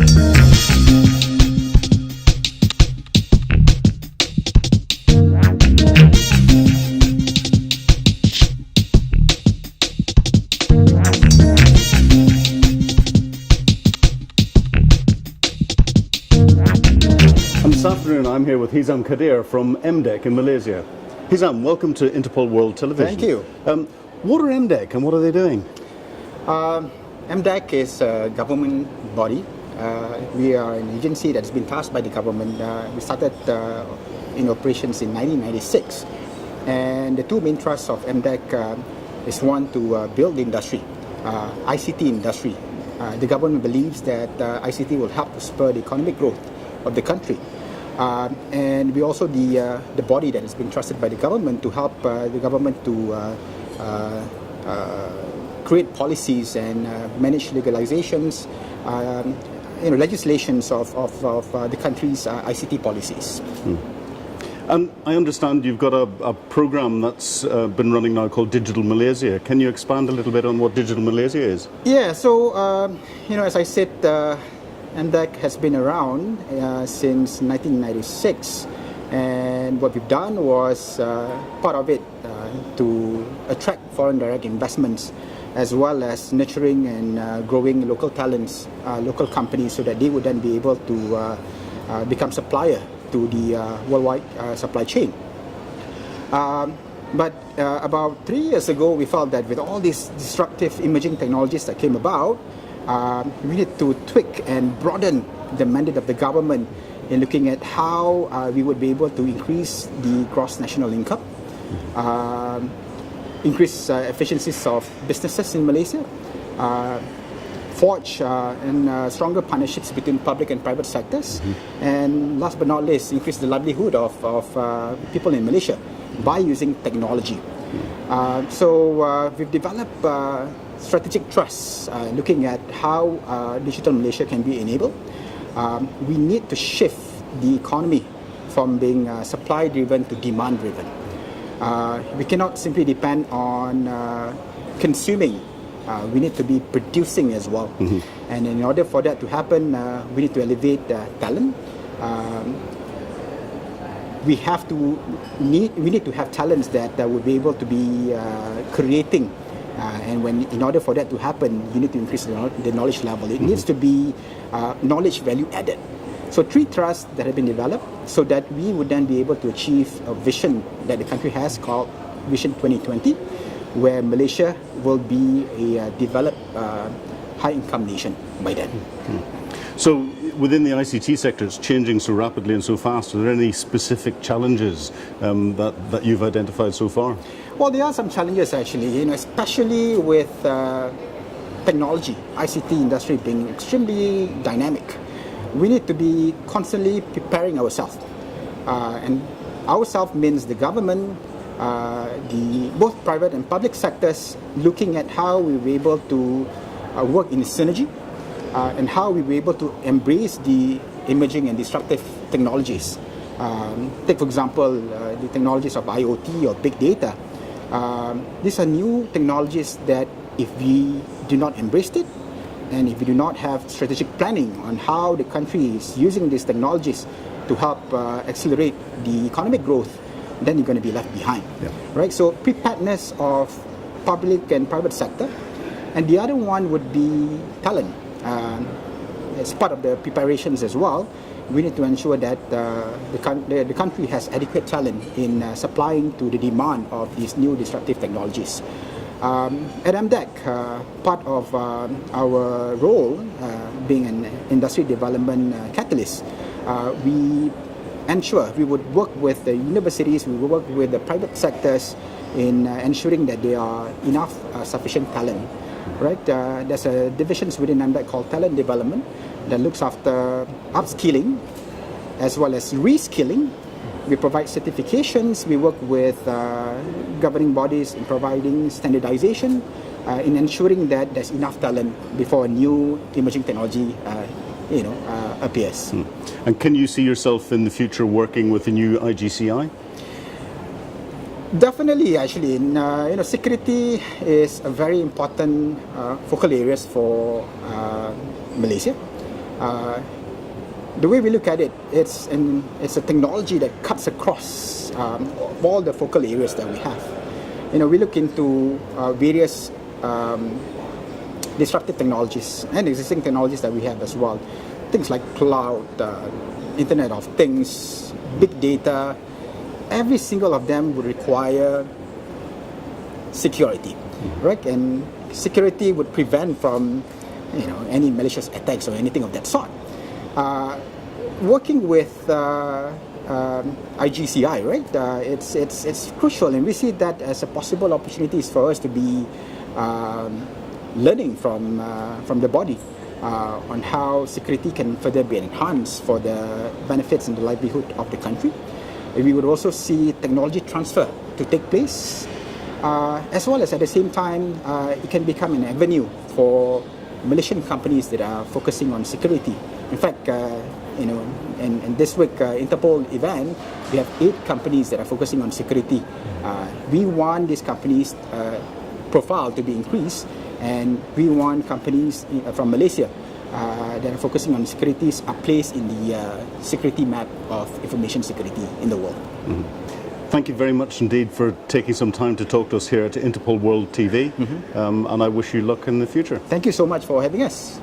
This afternoon I'm here with Norhizam Kadir from MDeC in Malaysia. Hizam, welcome to Interpol World Television. Thank you. What are MDeC and what are they doing? MDeC is a government body. We are an agency that's been tasked by the government. We started in operations in 1996. And the two main thrusts of MDeC is one, to build the industry, ICT industry. The government believes that ICT will help to spur the economic growth of the country. And we also the body that has been trusted by the government to help the government to create policies and manage legalizations, legislations of the country's ICT policies. And I understand you've got a program that's been running now called Digital Malaysia. Can you expand a little bit on what Digital Malaysia is? Yeah, so as I said, MDeC has been around since 1996, and what we've done was part of it to attract foreign direct investments, as well as nurturing and growing local talents, local companies, so that they would then be able to become supplier to the worldwide supply chain. But about 3 years ago, we felt that with all these disruptive emerging technologies that came about, we need to tweak and broaden the mandate of the government in looking at how we would be able to increase the gross national income, increase efficiencies of businesses in Malaysia, forge stronger partnerships between public and private sectors, and last but not least, increase the livelihood of people in Malaysia by using technology. So we've developed strategic trusts looking at how digital Malaysia can be enabled. We need to shift the economy from being supply-driven to demand-driven. We cannot simply depend on consuming. We need to be producing as well. And in order for that to happen, we need to elevate talent. We need to have talents that would be able to be creating. And in order for that to happen, you need to increase the knowledge level. It needs to be knowledge value added. So 3 trusts that have been developed so that we would then be able to achieve a vision that the country has called Vision 2020, where Malaysia will be a developed high-income nation by then. So within the ICT sector, it's changing so rapidly and so fast. Are there any specific challenges that you've identified so far? Well, there are some challenges actually, especially with technology, ICT industry being extremely dynamic. We need to be constantly preparing ourselves. And ourselves means the government, both private and public sectors, looking at how we were able to work in synergy and how we were able to embrace the emerging and disruptive technologies. Take, for example, the technologies of IoT or big data. These are new technologies that if we do not embrace it, and if we do not have strategic planning on how the country is using these technologies to help accelerate the economic growth, then you're going to be left behind. Right? So preparedness of public and private sector. And the other one would be talent. As part of the preparations as well, we need to ensure that the country has adequate talent in supplying to the demand of these new disruptive technologies. At MDeC, part of our role being an industry development catalyst, we ensure we would work with the universities, we would work with the private sectors in ensuring that there are enough sufficient talent. Right? There's a divisions within MDeC called Talent Development that looks after upskilling as well as reskilling. We provide certifications. We work with governing bodies in providing standardization, in ensuring that there's enough talent before a new emerging technology appears. And can you see yourself in the future working with the new IGCI? Definitely, actually. Security is a very important focal areas for Malaysia. The way we look at it, it's a technology that cuts across all the focal areas that we have. We look into various disruptive technologies and existing technologies that we have as well. Things like cloud, Internet of Things, big data. Every single of them would require security, right? And security would prevent from any malicious attacks or anything of that sort. Working with IGCI, right? It's crucial, and we see that as a possible opportunities for us to be learning from the body on how security can further be enhanced for the benefits and the livelihood of the country. We would also see technology transfer to take place, as well as at the same time, it can become an avenue for Malaysian companies that are focusing on security. In fact, in this week Interpol event, we have 8 companies that are focusing on security. We want these companies' profile to be increased, and we want companies from Malaysia that are focusing on securities are placed in the security map of information security in the world. Mm-hmm. Thank you very much indeed for taking some time to talk to us here at Interpol World TV, and I wish you luck in the future. Thank you so much for having us.